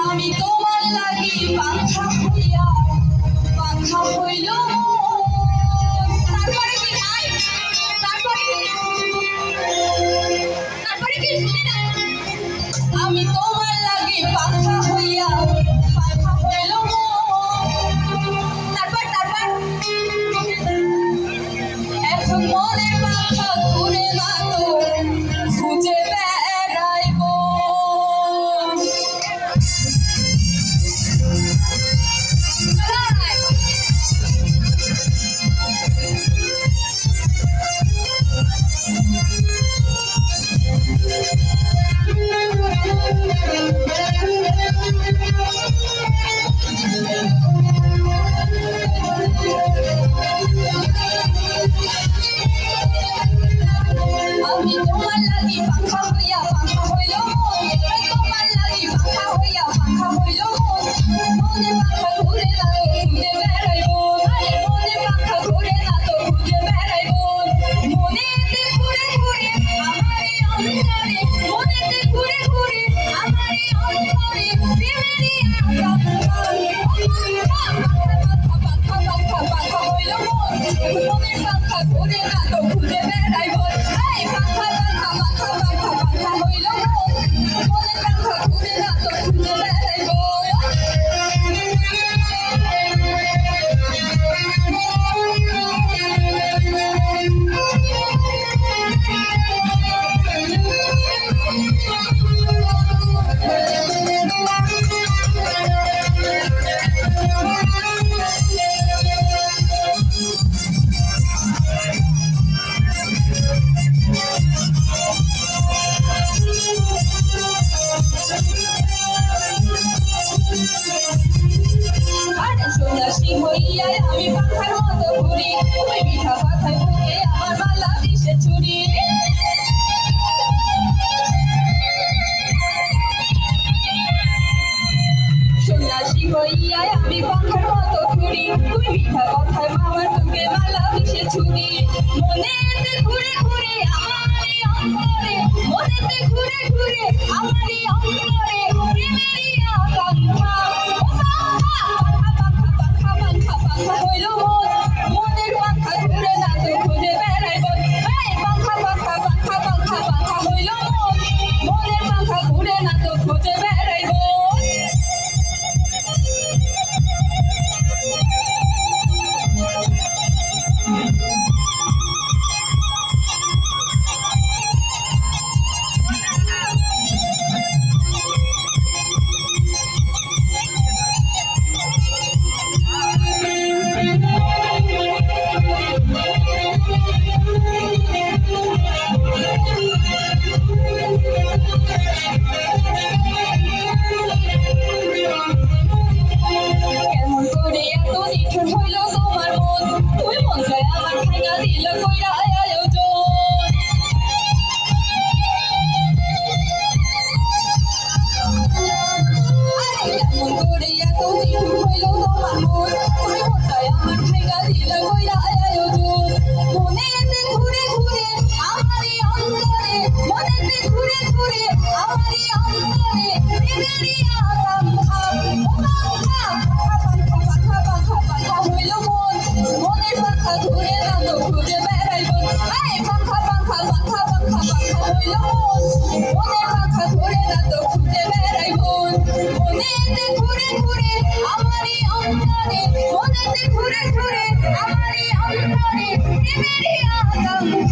আমি তোমার লাগি পাখা হইয়া পাখা হইল তারপরে কি নাই তারপরে কি শুনি না আমি তোমার লাগি পাখা হইয়া পাখা হইল তারপর এখন মনের পাখা ঘুরে না তো খুঁজে বেড়াইব আমি তোমার লাগি পাখা হইয়া পাখা হইল তোমার লাগি পাখা হইয়া পাখা হইল মনে পাখা ঘুরে না তো ঘুরে বেড়াইব মনে পাখা ঘুরে না তো ঘুরে বেড়াইব মনেতে ঘুরে ঘুরে আমারই অন্তরে মনেতে ঘুরে ঘুরে আমারই অন্তরে প্রেমেরই পাখা হইল মনের পাখা ঘুরে না তো ঘুরে বেড়াইব আমি পাখার মতো ঘুরি ওই মিঠা পাখায় বুকে আমার মালা বিষে চুরি সন্ন্যাসী হইয়াই আমি পাখার মতো ঘুরি ওই মিঠা কথায় মামার বুকে মালা বিষে চুরি মনেতে ঘুরে ঘুরে আমারই অন্তরে মনেতে ঘুরে ঘুরে আমারই অন্তরে প্রেমেরই আকাঙ্ক্ষা হইল মনের পাখা ঘুরে না তো ঘুরে বেড়াইব পাখা পাখা পাখা পাখা পাখা হইল মনের পাখা ঘুরে না তো খুঁজে বেড়াইব কেমন করে এত নিঠুর হইল তোমার মন তুই মন চায় আমার ভাঙা দিল কইরা আয়োজন কেমন করে এত নিঠুর হইল তোমার মন তুই মন চায় আমার ভাঙা দিল কইরা আয়োজন মনেতে ঘুরে ঘুরে আমারই অন্তরে মনেতে ঘুরে ঘুরে আমারই অন্তরে প্রেমেরই আকাঙ্ক্ষা মনের পাখা ঘুরে না তো ঘুরে বেড়াইব পাখা পাখা পাখা পাখা পাখা হইল মনের পাখা ঘুরে না তো ঘুরে বেড়াইব মনেতে ঘুরে ঘুরে আমারই অন্তরে মনেতে ঘুরে ঘুরে আমারই অন্তরে প্রেমেরই আকাঙ্ক্ষা